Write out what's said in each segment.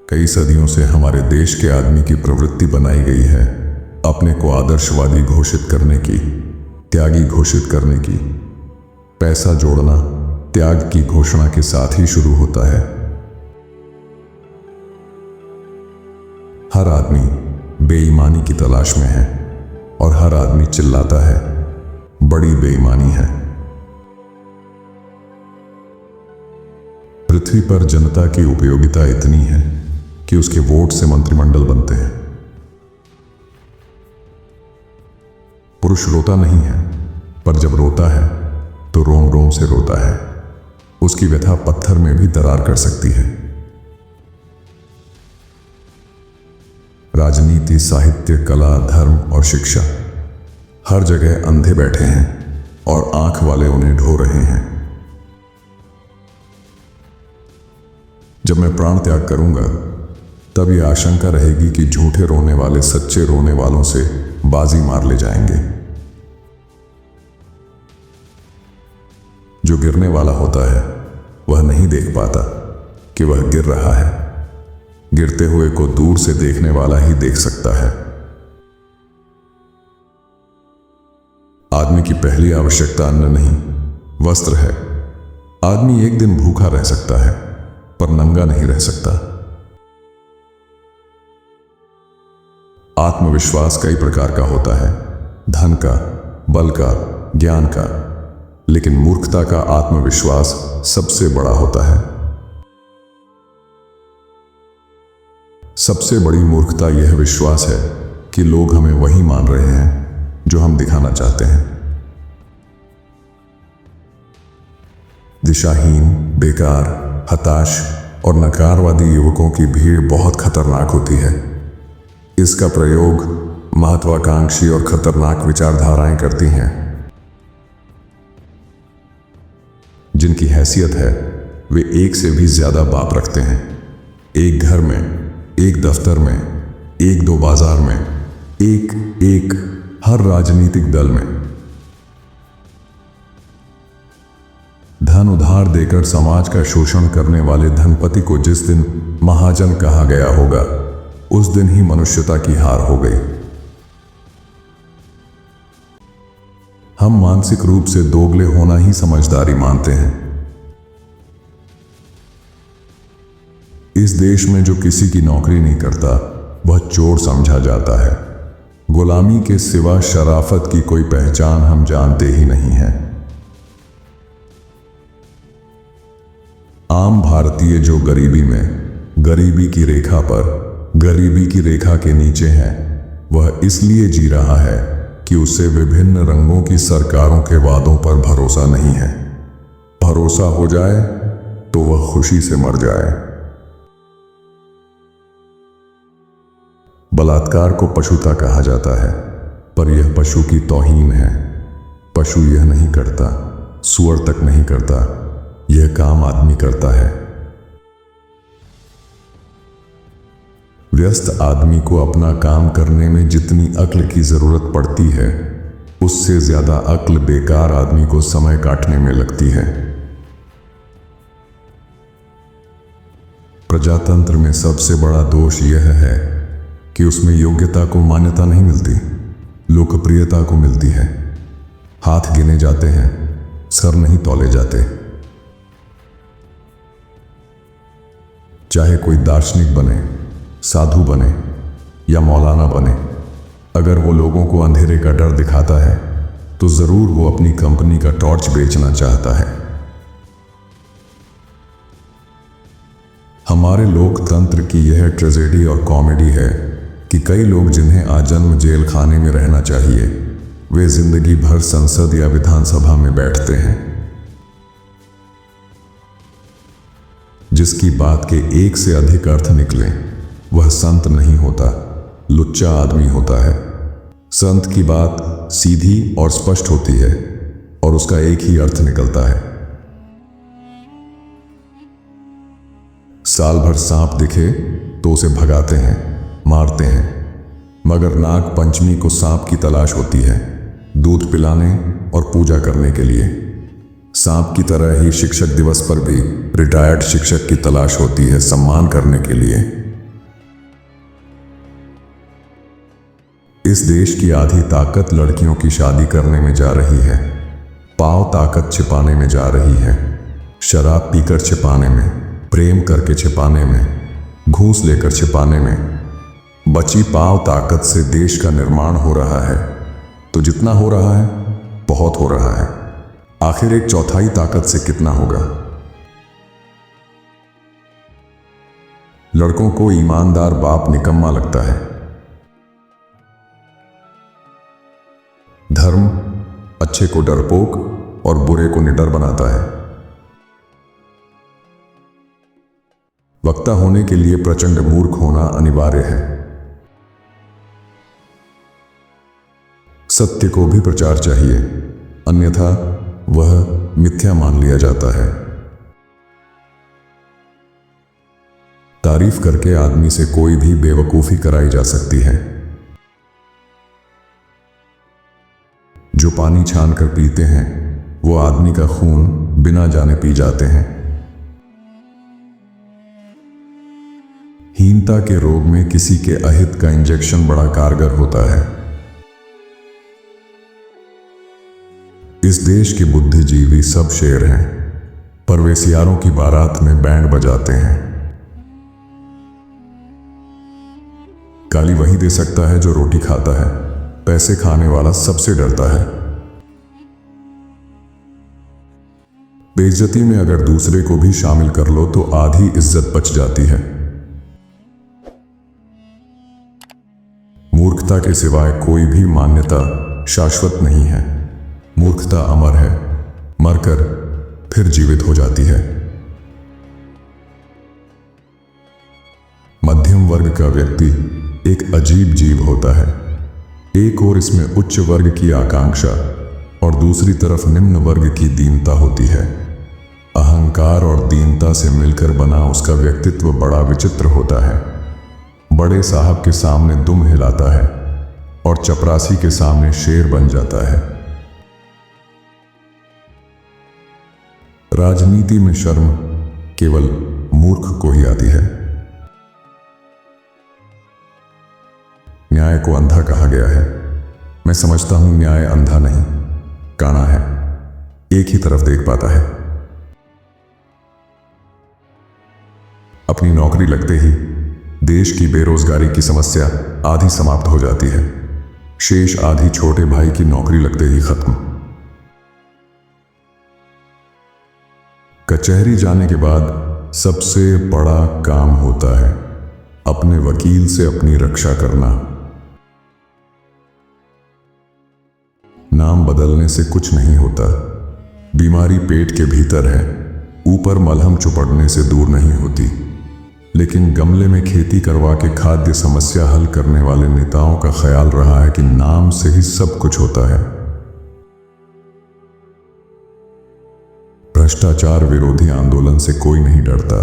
कई सदियों से हमारे देश के आदमी की प्रवृत्ति बनाई गई है अपने को आदर्शवादी घोषित करने की, त्यागी घोषित करने की। पैसा जोड़ना त्याग की घोषणा के साथ ही शुरू होता है। हर आदमी बेईमानी की तलाश में है और हर आदमी चिल्लाता है बड़ी बेईमानी है। पृथ्वी पर जनता की उपयोगिता इतनी है कि उसके वोट से मंत्रिमंडल बनते हैं। पुरुष रोता नहीं है, पर जब रोता है तो रोम रोम से रोता है। उसकी व्यथा पत्थर में भी दरार कर सकती है। राजनीति, साहित्य, कला, धर्म और शिक्षा, हर जगह अंधे बैठे हैं और आंख वाले उन्हें ढो रहे हैं। जब मैं प्राण त्याग करूंगा तब यह आशंका रहेगी कि झूठे रोने वाले सच्चे रोने वालों से बाजी मार ले जाएंगे। जो गिरने वाला होता है वह नहीं देख पाता कि वह गिर रहा है। गिरते हुए को दूर से देखने वाला ही देख सकता है। आदमी की पहली आवश्यकता अन्न नहीं, वस्त्र है। आदमी एक दिन भूखा रह सकता है, पर नंगा नहीं रह सकता। आत्मविश्वास कई प्रकार का होता है, धन का, बल का, ज्ञान का, लेकिन मूर्खता का आत्मविश्वास सबसे बड़ा होता है। सबसे बड़ी मूर्खता यह विश्वास है कि लोग हमें वही मान रहे हैं जो हम दिखाना चाहते हैं। दिशाहीन, बेकार, हताश और नकारवादी युवकों की भीड़ बहुत खतरनाक होती है। इसका प्रयोग महत्वाकांक्षी और खतरनाक विचारधाराएं करती हैं। जिनकी हैसियत है वे एक से भी ज्यादा बाप रखते हैं। एक घर में, एक दफ्तर में, एक दो बाजार में, एक हर राजनीतिक दल में। धन उधार देकर समाज का शोषण करने वाले धनपति को जिस दिन महाजन कहा गया होगा, उस दिन ही मनुष्यता की हार हो गई। हम मानसिक रूप से दोगले होना ही समझदारी मानते हैं। इस देश में जो किसी की नौकरी नहीं करता वह चोर समझा जाता है। गुलामी के सिवा शराफत की कोई पहचान हम जानते ही नहीं है। आम भारतीय जो गरीबी की रेखा पर, गरीबी की रेखा के नीचे है, वह इसलिए जी रहा है कि उसे विभिन्न रंगों की सरकारों के वादों पर भरोसा नहीं है। भरोसा हो जाए तो वह खुशी से मर जाए। बलात्कार को पशुता कहा जाता है, पर यह पशु की तौहीन है। पशु यह नहीं करता, सूअर तक नहीं करता, यह काम आदमी करता है। व्यस्त आदमी को अपना काम करने में जितनी अक्ल की जरूरत पड़ती है, उससे ज्यादा अक्ल बेकार आदमी को समय काटने में लगती है। प्रजातंत्र में सबसे बड़ा दोष यह है कि उसमें योग्यता को मान्यता नहीं मिलती, लोकप्रियता को मिलती है। हाथ गिने जाते हैं, सर नहीं तौले जाते। चाहे कोई दार्शनिक बने, साधु बने या मौलाना बने, अगर वो लोगों को अंधेरे का डर दिखाता है तो जरूर वो अपनी कंपनी का टॉर्च बेचना चाहता है। हमारे लोकतंत्र की यह ट्रेजेडी और कॉमेडी है कि कई लोग जिन्हें आजन्म जेल खाने में रहना चाहिए, वे जिंदगी भर संसद या विधानसभा में बैठते हैं। जिसकी बात के एक से अधिक अर्थ निकले वह संत नहीं होता, लुच्चा आदमी होता है। संत की बात सीधी और स्पष्ट होती है और उसका एक ही अर्थ निकलता है। साल भर सांप दिखे तो उसे भगाते हैं, मारते हैं, मगर नाग पंचमी को सांप की तलाश होती है, दूध पिलाने और पूजा करने के लिए। सांप की तरह ही शिक्षक दिवस पर भी रिटायर्ड शिक्षक की तलाश होती है, सम्मान करने के लिए। इस देश की आधी ताकत लड़कियों की शादी करने में जा रही है, पाव ताकत छिपाने में जा रही है, शराब पीकर छिपाने में, प्रेम करके छिपाने में, घूस लेकर छिपाने में। बची पाव ताकत से देश का निर्माण हो रहा है, तो जितना हो रहा है बहुत हो रहा है। आखिर एक चौथाई ताकत से कितना होगा? लड़कों को ईमानदार बाप निकम्मा लगता है। धर्म अच्छे को डरपोक और बुरे को निडर बनाता है। वक्ता होने के लिए प्रचंड मूर्ख होना अनिवार्य है। सत्य को भी प्रचार चाहिए, अन्यथा वह मिथ्या मान लिया जाता है। तारीफ करके आदमी से कोई भी बेवकूफी कराई जा सकती है। जो पानी छान कर पीते हैं वो आदमी का खून बिना जाने पी जाते हैं। हीनता के रोग में किसी के अहित का इंजेक्शन बड़ा कारगर होता है। इस देश के बुद्धिजीवी सब शेर हैं, पर वे सियारों की बारात में बैंड बजाते हैं। गाली वही दे सकता है जो रोटी खाता है, पैसे खाने वाला सबसे डरता है। बेइज्जती में अगर दूसरे को भी शामिल कर लो तो आधी इज्जत बच जाती है। मूर्खता के सिवाय कोई भी मान्यता शाश्वत नहीं है। मूर्खता अमर है, मरकर फिर जीवित हो जाती है। मध्यम वर्ग का व्यक्ति एक अजीब जीव होता है। एक ओर इसमें उच्च वर्ग की आकांक्षा और दूसरी तरफ निम्न वर्ग की दीनता होती है। अहंकार और दीनता से मिलकर बना उसका व्यक्तित्व बड़ा विचित्र होता है। बड़े साहब के सामने दुम हिलाता है और चपरासी के सामने शेर बन जाता है। राजनीति में शर्म केवल मूर्ख को ही आती है। न्याय को अंधा कहा गया है। मैं समझता हूं न्याय अंधा नहीं, काना है, एक ही तरफ देख पाता है। अपनी नौकरी लगते ही देश की बेरोजगारी की समस्या आधी समाप्त हो जाती है। शेष आधी छोटे भाई की नौकरी लगते ही खत्म। कचहरी जाने के बाद सबसे बड़ा काम होता है अपने वकील से अपनी रक्षा करना। नाम बदलने से कुछ नहीं होता। बीमारी पेट के भीतर है, ऊपर मलहम चुपड़ने से दूर नहीं होती। लेकिन गमले में खेती करवा के खाद्य समस्या हल करने वाले नेताओं का ख्याल रहा है कि नाम से ही सब कुछ होता है। भ्रष्टाचार विरोधी आंदोलन से कोई नहीं डरता।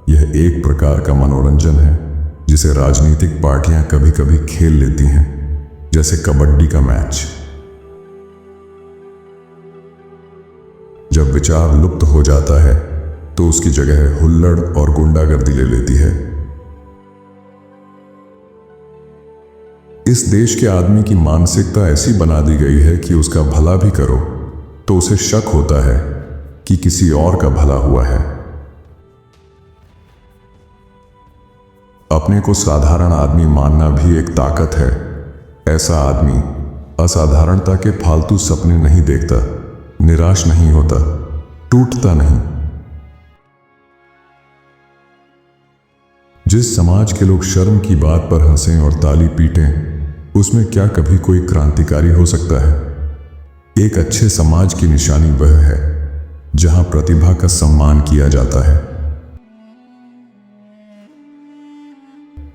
यह एक प्रकार का मनोरंजन है जिसे राजनीतिक पार्टियां कभी कभी खेल लेती हैं, जैसे कबड्डी का मैच। जब विचार लुप्त हो जाता है तो उसकी जगह हुल्लड़ और गुंडागर्दी ले लेती है। इस देश के आदमी की मानसिकता ऐसी बना दी गई है कि उसका भला भी करो तो उसे शक होता है कि किसी और का भला हुआ है। अपने को साधारण आदमी मानना भी एक ताकत है। ऐसा आदमी असाधारणता के फालतू सपने नहीं देखता, निराश नहीं होता, टूटता नहीं। जिस समाज के लोग शर्म की बात पर हंसें और ताली पीटें, उसमें क्या कभी कोई क्रांतिकारी हो सकता है? एक अच्छे समाज की निशानी वह है जहां प्रतिभा का सम्मान किया जाता है।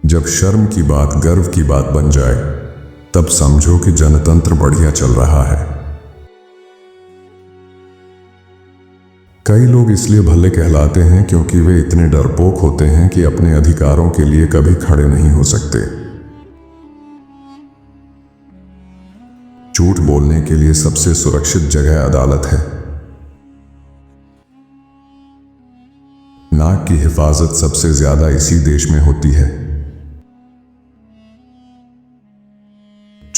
जब शर्म की बात गर्व की बात बन जाए, तब समझो कि जनतंत्र बढ़िया चल रहा है। कई लोग इसलिए भले कहलाते हैं क्योंकि वे इतने डरपोक होते हैं कि अपने अधिकारों के लिए कभी खड़े नहीं हो सकते। झूठ बोलने के लिए सबसे सुरक्षित जगह अदालत है। नाक की हिफाजत सबसे ज्यादा इसी देश में होती है।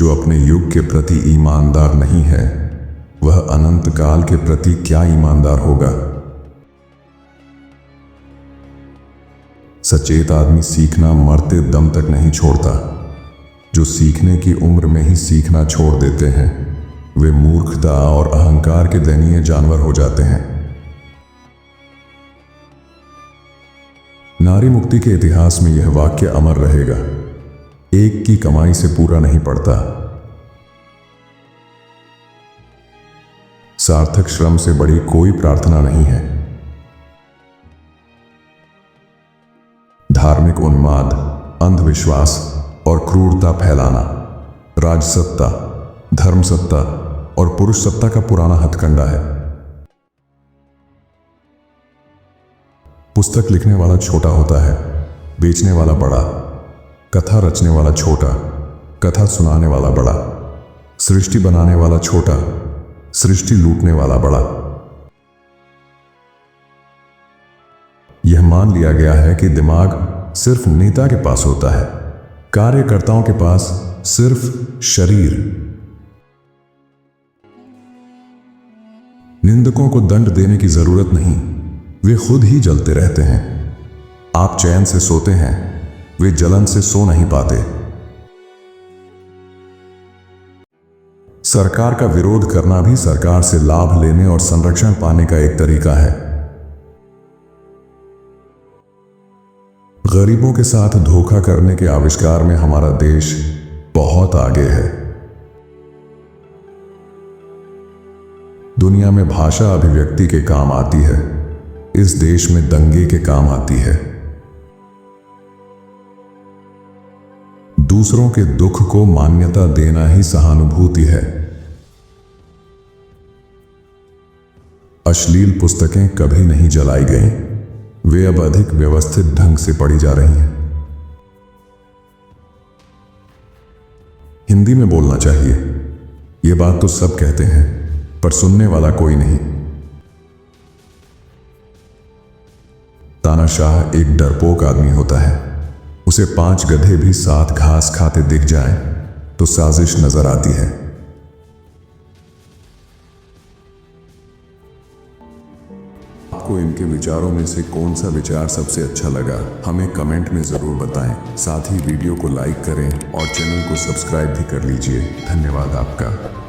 जो अपने युग के प्रति ईमानदार नहीं है, वह अनंत काल के प्रति क्या ईमानदार होगा। सचेत आदमी सीखना मरते दम तक नहीं छोड़ता। जो सीखने की उम्र में ही सीखना छोड़ देते हैं, वे मूर्खता और अहंकार के दयनीय जानवर हो जाते हैं। नारी मुक्ति के इतिहास में यह वाक्य अमर रहेगा, एक की कमाई से पूरा नहीं पड़ता। सार्थक श्रम से बड़ी कोई प्रार्थना नहीं है। धार्मिक उन्माद, अंधविश्वास और क्रूरता फैलाना राजसत्ता, धर्मसत्ता और पुरुष सत्ता का पुराना हथकंडा है। पुस्तक लिखने वाला छोटा होता है, बेचने वाला बड़ा, कथा रचने वाला छोटा, कथा सुनाने वाला बड़ा, सृष्टि बनाने वाला छोटा, सृष्टि लूटने वाला बड़ा। यह मान लिया गया है कि दिमाग सिर्फ नेता के पास होता है, कार्यकर्ताओं के पास सिर्फ शरीर। निंदकों को दंड देने की जरूरत नहीं, वे खुद ही जलते रहते हैं। आप चैन से सोते हैं, वे जलन से सो नहीं पाते। सरकार का विरोध करना भी सरकार से लाभ लेने और संरक्षण पाने का एक तरीका है। गरीबों के साथ धोखा करने के आविष्कार में हमारा देश बहुत आगे है। दुनिया में भाषा अभिव्यक्ति के काम आती है, इस देश में दंगे के काम आती है। दूसरों के दुख को मान्यता देना ही सहानुभूति है। अश्लील पुस्तकें कभी नहीं जलाई गईं, वे अब अधिक व्यवस्थित ढंग से पढ़ी जा रही हैं। हिंदी में बोलना चाहिए, ये बात तो सब कहते हैं, पर सुनने वाला कोई नहीं। तानाशाह एक डरपोक आदमी होता है। उसे 5 गधे भी साथ घास खाते दिख जाएं, तो साजिश नजर आती है। आपको इनके विचारों में से कौन सा विचार सबसे अच्छा लगा, हमें कमेंट में जरूर बताएं। साथ ही वीडियो को लाइक करें और चैनल को सब्सक्राइब भी कर लीजिए। धन्यवाद आपका।